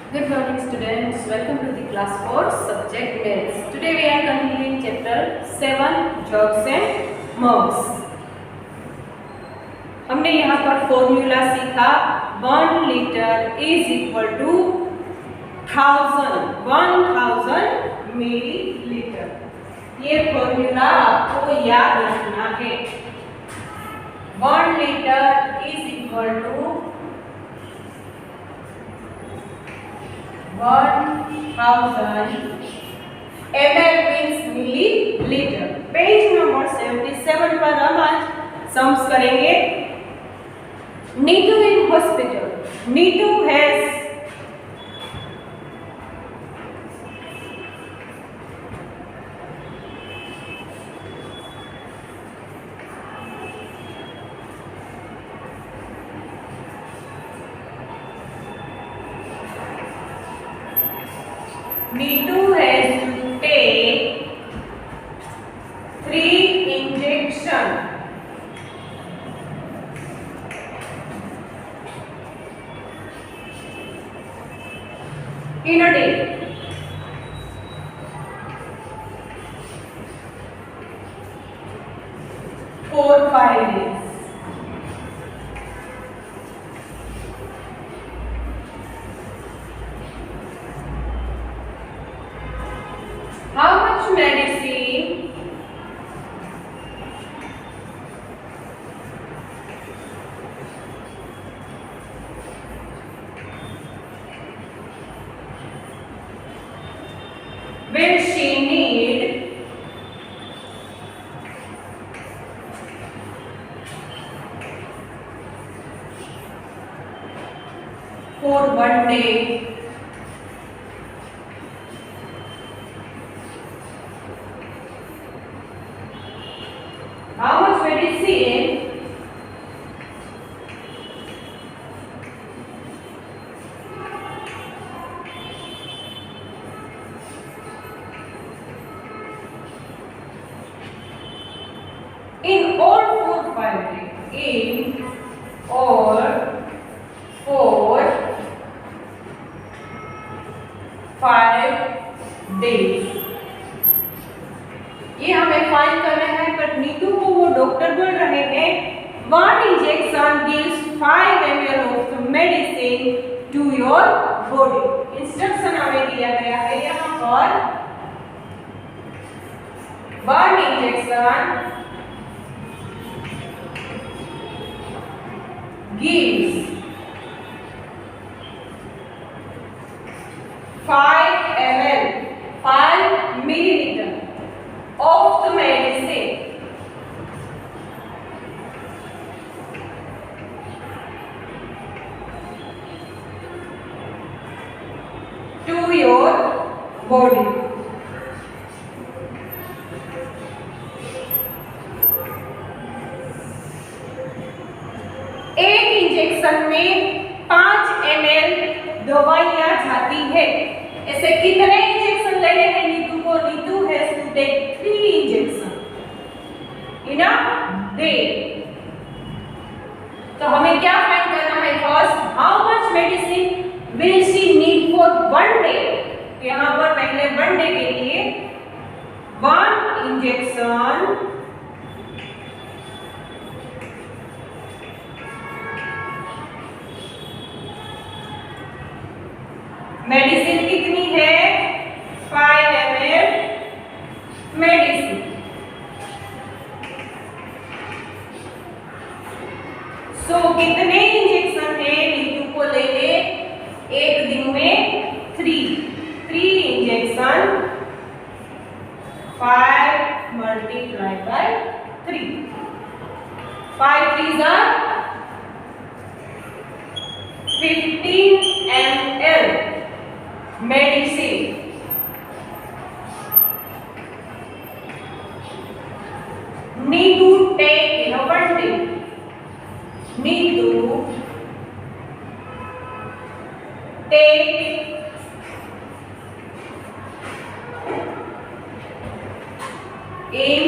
Good morning students, welcome to the class 4 subject maths. Today we are continuing chapter 7 jogs and mugs. हमने यहाँ पर formula सीखा 1 litre is equal to 1000 millilitre. ये formula आपको याद रखना है। 1 litre is equal to 1000 ml means milliliter। Page number 77 पर हम आज सम्स करेंगे। Neetu in hospital. Neetu has Neetu has to take 3 injections in a day. For 5 days. How much medicine will she need for 1 day? How much medicine in all 4 5 days? In all 4 5 days। ये हमें find करना है, पर नीतू को वो doctor बोल रहे हैं 1 injection gives 5 ml of medicine to your body. Instruction हमें दिया गया है यहाँ पर 1 injection gives 5 ml 5 milliliter of the medicine to your body। एक इंजेक्शन में 5 ml दवाइयां जाती है। ऐसे कितने इंजेक्शन लेने हैं नीतू को? Neetu has to take 3 injection in a day. तो हमें क्या फाइंड करना है? First, how much medicine will she need for 1 day. यहाँ पर पहले 1 डे के लिए 1 इंजेक्शन मेडिसिन कितनी है? 5 ml मेडिसिन। सो कितने इंजेक्शन है नीतू को लेने? एक दिन में 3 injection 5 multiplied by 3। 5 3s are 15 ml medicine। Need to take in a 1 day। Need to take in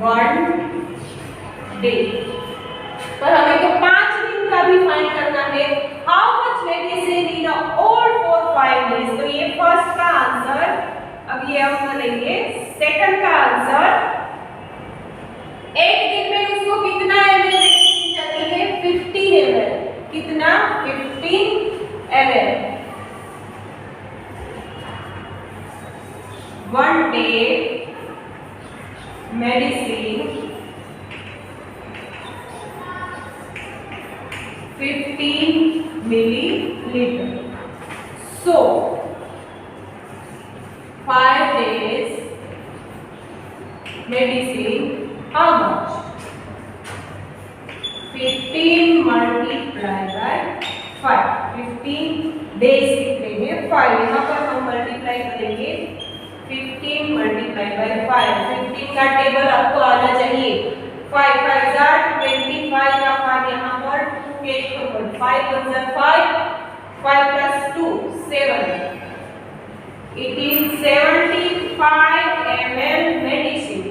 1 day। पर हमें तो 5 दिन का भी फाइंड करना है। How much medicine in all 5 days. तो ये फर्स्ट का आंसर। अब ये हम करेंगे सेकंड का आंसर। एक दिन में उसको कितना ml मेडिसिन जाती है? 15 ml। कितना? 15 ml। 1 day medicine 15 milliliter. So 5 days medicine how much? 15 multiplied by 5। 15 days कितने हैं? 5। यहाँ पर हम मल्टीप्लाई करेंगे 15 multiplied by 5। 15 का टेबल आपको आना चाहिए। 5 5 25 का 5 यहाँ पर 2 के ऊपर 5 1 5 5 plus 2 7। It is 75 ml medicine।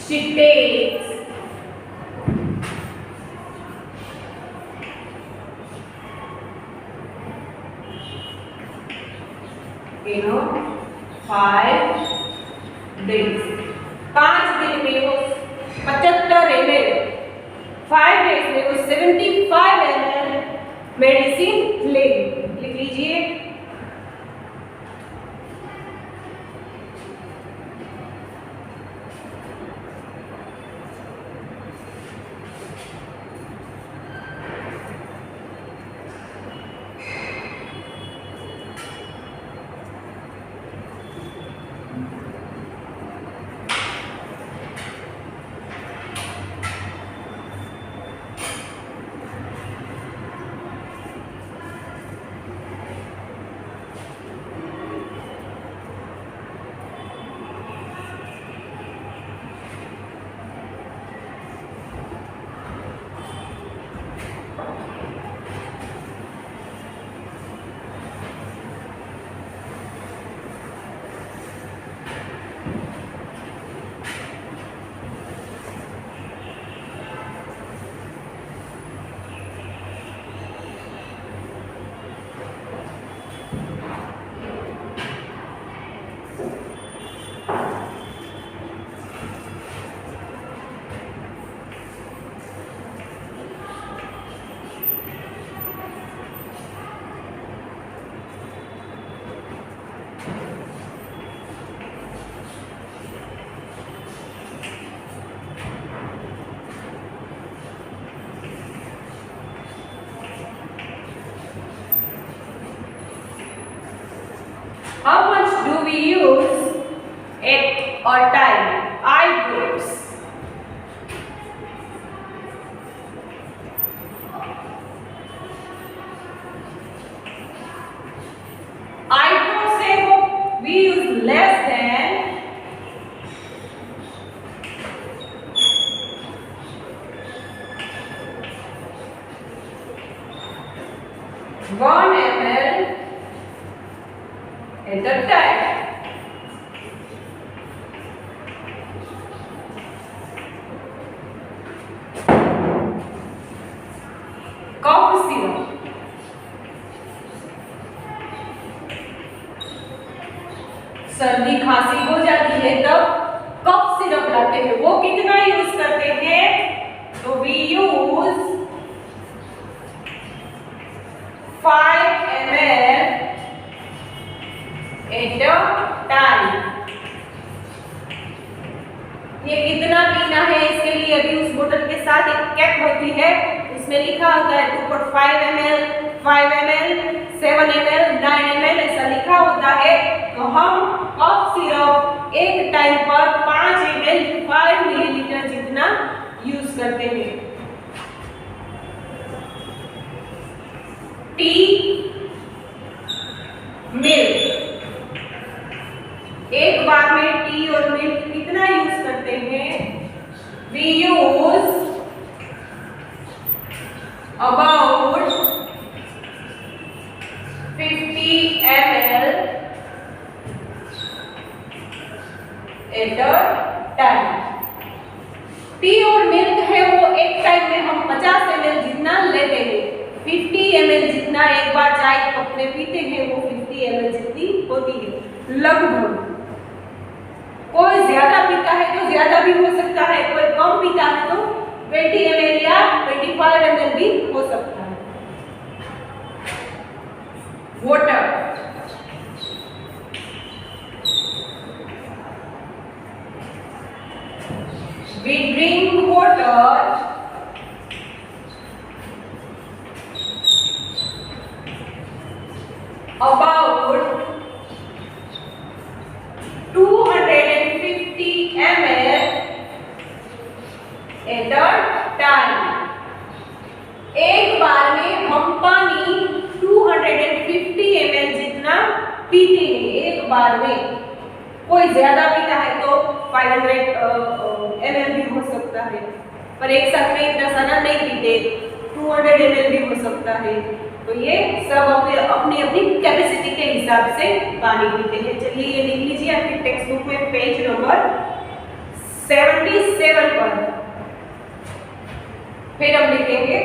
She takes 5 days। 5 दिन में वो 75 ml, 5 days में वो 75 ml मेडिसिन लेगी। लिख लीजिए। How much do we use at a time? Eye drops. Eye drops से वो we use less than 1 ml at a time. Cough syrup. सर्दी खांसी हो जाती है तब कफ सिरप लाते हैं। वो कितना यूज करते हैं? तो we use 5 ml at a time। ये कितना पीना है इसके लिए अभी उस बोतल के साथ एक कैप होती है, उसमें लिखा होता है 2.5 ml, 5 ml, 7 ml, 9 ml ऐसा लिखा होता है। तो हम कफ सिरप एक टाइम पर 5 ml 5 मिलीलीटर जितना यूज करते हैं। टी मिल्क, एक बार में टी और मिल्क कितना यूज करते हैं? We use about at a time. Tea और मिल्क है वो एक टाइम में हम 50 ml जितना लेते हैं। 50 ml जितना एक बार चाय कप में पीते हैं वो 50 ml जितनी होती है लगभग। कोई ज्यादा पीता है तो ज्यादा भी हो सकता है, कोई कम पीता है तो 20 ml या 25 ml भी हो सकता है। Water, we drink water about 250 ml at a time। एक बार में हम पानी 250 ml जितना पीते हैं एक बार में। कोई ज्यादा पीता है तो 500 ml भी हो सकता है, पर एक साथ में इतना सारा नहीं पीते, 200 ml भी हो सकता है। तो ये सब अपनी अपनी कैपेसिटी के हिसाब से पानी पीते हैं। चलिए ये लिख लीजिए आपके टेक्स्ट बुक में पेज नंबर 77 पर। फिर हम लिखेंगे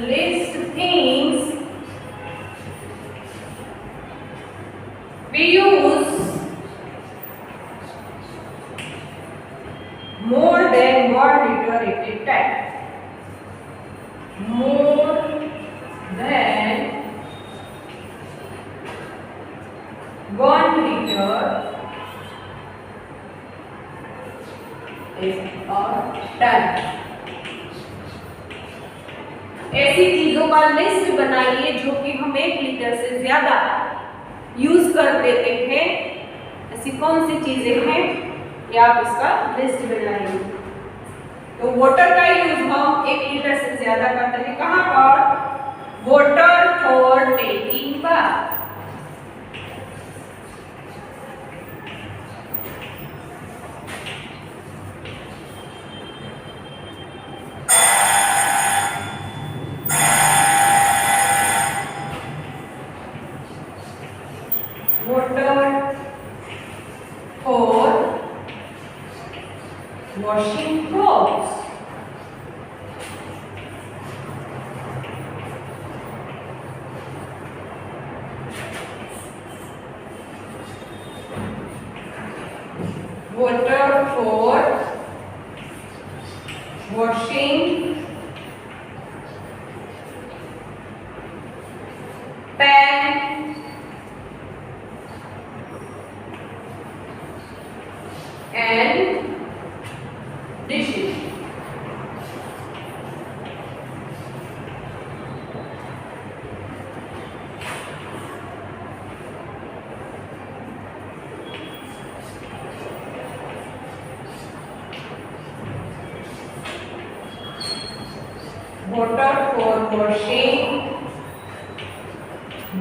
list things we use more than 1 liter at a time। More than 1 liter at a time। ऐसी चीजों का लिस्ट बनाइए जो कि हम 1 लीटर से ज्यादा यूज कर देते हैं। ऐसी कौन सी चीजें हैं ये आप इसका लिस्ट बनाइए। तो वाटर का यूज हम 1 लीटर से ज्यादा करते हैं। कहाँ पर? Water for taking bath. Water for washing clothes। Water for washing pan and dishes। Water for washing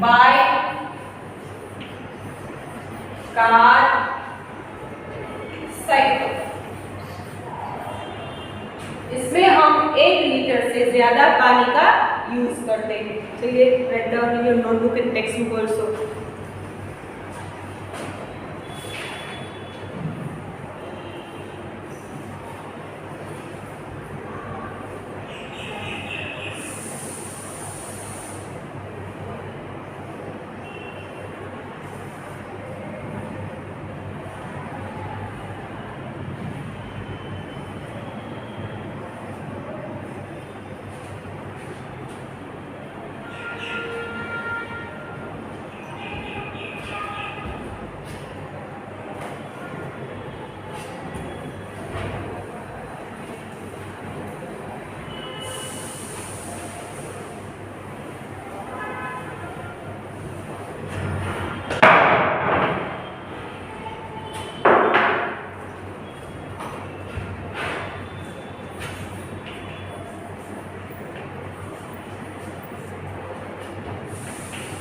bike, car, cycle. इसमें हम 1 लीटर से ज्यादा पानी का यूज करते हैं। चलिए write down in your notebook and textbook also।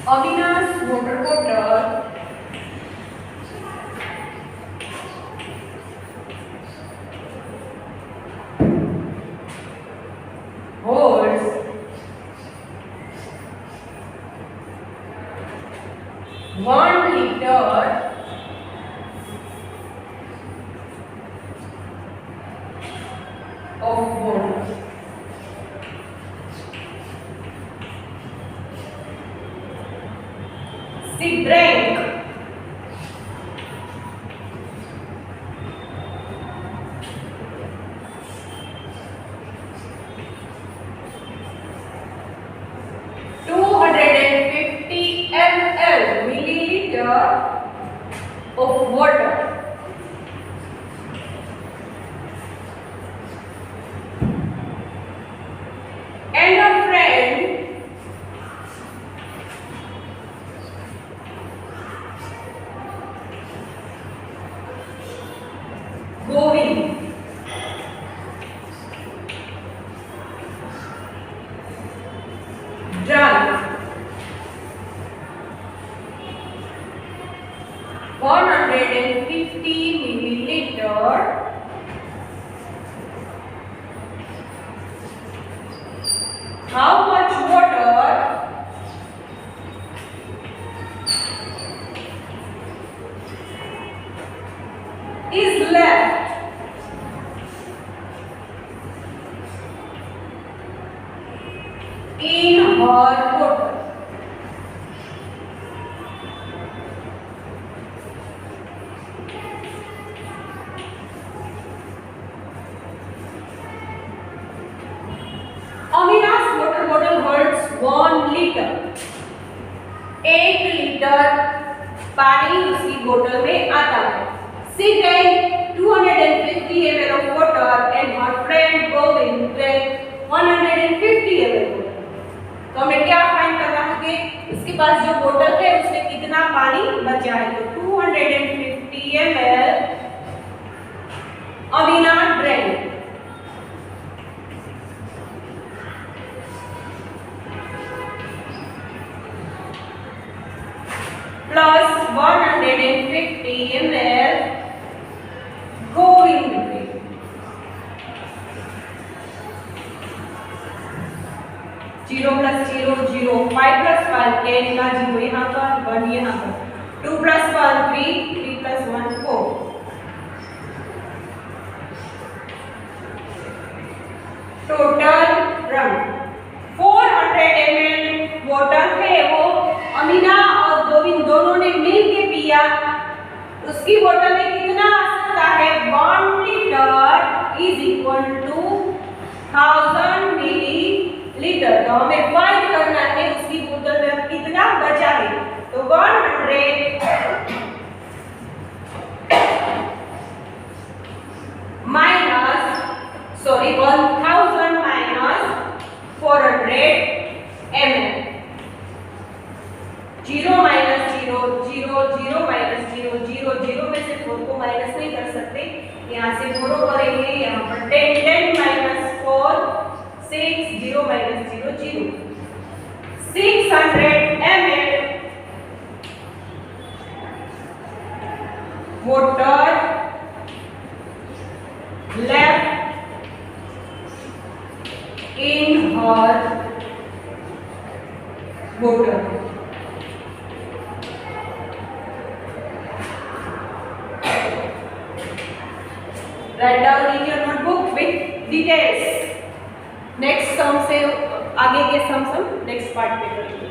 Avinash water bottle holds 1 liter of water. She drank 250 ml milliliter of water. And a friend Govind drank 150 milliliter how much water is left in her bottle? Avinash water bottle holds 1 liter. 1 litre पानी उसकी बोतल में आता है. She drank 250 ml of water and her friend Govind drank 150 ml water. तो हमें क्या find करना है कि इसके पास जो बोतल है उसमें कितना पानी बचा है. तो 250 ml Avinash drank. Plus 150 ml Govind drank. 0 plus 0 0 5 plus 5 10 का 0 यहाँ पर 1 यहाँ पर 2 plus 1 3 3 plus 1 4 total run 400 ml water है वो अमीना और गोविंद दोनों ने मिल के पिया. उसकी बोतल में कितना आ सकता है? 1 litre is equal to 1000 millilitre. तो हमें फाइंड करना है उसकी बोतल में कितना बचा है. तो 100 minus 1000 minus 400 ml. 0 minus 0 0 0 minus 0 0 0 में से 4 को माइनस नहीं कर सकते. यहाँ से 4 करेंगे. यहाँ पर 10 10 minus 4 6 0 minus 0 0 600 ml water left in her bottle. Write down in your notebook with details. Next sum से आगे के सम नेक्स्ट पार्ट में करेंगे.